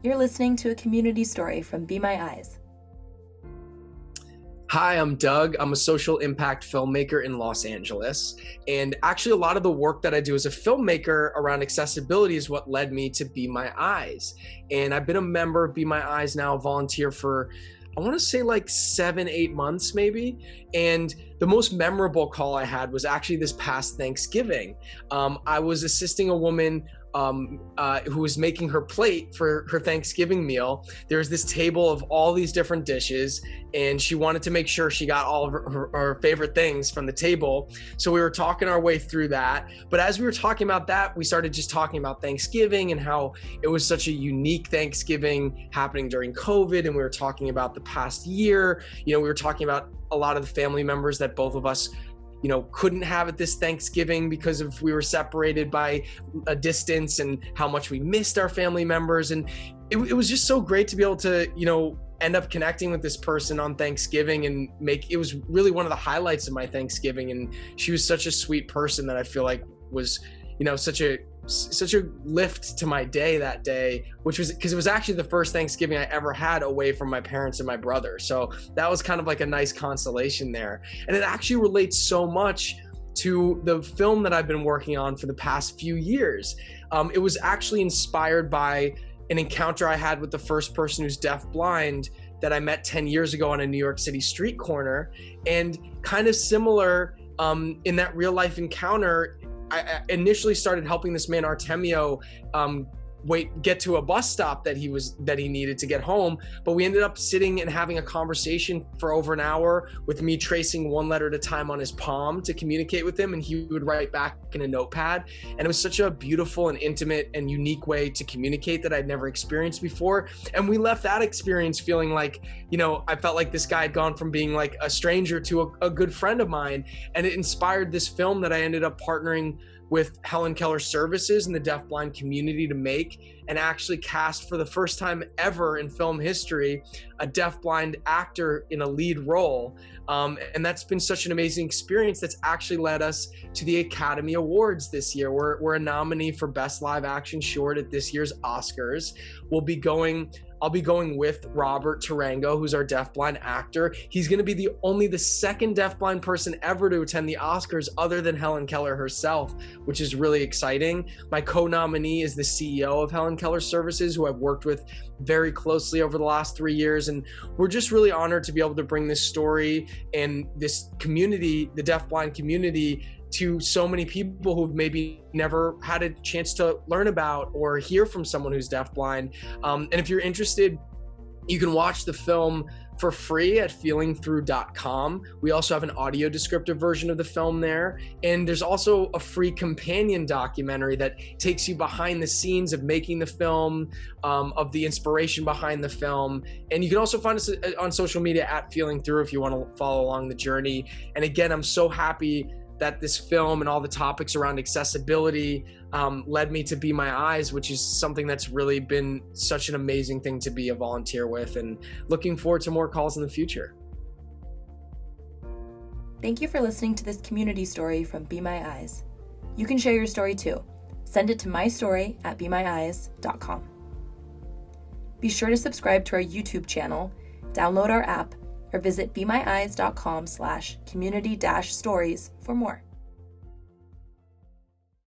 You're listening to a community story from Be My Eyes. Hi, I'm Doug. I'm a social impact filmmaker in Los Angeles. And actually, a lot of the work that I do as a filmmaker around accessibility is what led me to Be My Eyes. And I've been a member of Be My Eyes now, volunteer for, I want to say like 7-8 months maybe. And the most memorable call I had was actually this past Thanksgiving. I was assisting a woman who was making her plate for her Thanksgiving meal. There was this table of all these different dishes, and she wanted to make sure she got all of her favorite things from the table. So we were talking our way through that. But as we were talking about that, we started just talking about Thanksgiving and how it was such a unique Thanksgiving happening during COVID. And we were talking about the past year. We were talking about a lot of the family members that both of us couldn't have at this Thanksgiving because we were separated by a distance, and how much we missed our family members. And it was just so great to be able to, end up connecting with this person on Thanksgiving and it was really one of the highlights of my Thanksgiving. And she was such a sweet person that I feel like was, such a lift to my day that day, which was because it was actually the first Thanksgiving I ever had away from my parents and my brother. So that was kind of like a nice consolation there. And it actually relates so much to the film that I've been working on for the past few years. It was actually inspired by an encounter I had with the first person who's deafblind that I met 10 years ago on a New York City street corner. And kind of similar in that real life encounter, I initially started helping this man Artemio get to a bus stop that he needed to get home, but we ended up sitting and having a conversation for over an hour with me tracing one letter at a time on his palm to communicate with him, and he would write back in a notepad. And it was such a beautiful and intimate and unique way to communicate that I'd never experienced before. And we left that experience feeling like, I felt like this guy had gone from being like a stranger to a good friend of mine. And it inspired this film that I ended up partnering with Helen Keller Services and the deafblind community to make, and actually cast for the first time ever in film history a deafblind actor in a lead role. And that's been such an amazing experience that's actually led us to the Academy Awards this year. We're a nominee for Best Live Action Short at this year's Oscars. I'll be going with Robert Tarango, who's our deafblind actor. He's going to be only the second deafblind person ever to attend the Oscars other than Helen Keller herself, which is really exciting. My co-nominee is the CEO of Helen Keller Services, who I've worked with very closely over the last 3 years. And we're just really honored to be able to bring this story and this community, the deafblind community, to so many people who've maybe never had a chance to learn about or hear from someone who's deafblind. And if you're interested, you can watch the film for free at feelingthrough.com. We also have an audio descriptive version of the film there. And there's also a free companion documentary that takes you behind the scenes of making the film, of the inspiration behind the film. And you can also find us on social media at Feeling Through if you want to follow along the journey. And again, I'm so happy that this film and all the topics around accessibility led me to Be My Eyes, which is something that's really been such an amazing thing to be a volunteer with, and looking forward to more calls in the future. Thank you for listening to this community story from Be My Eyes. You can share your story too. Send it to mystory@bemyeyes.com. Be sure to subscribe to our YouTube channel, download our app, or visit bemyeyes.com/community-stories for more.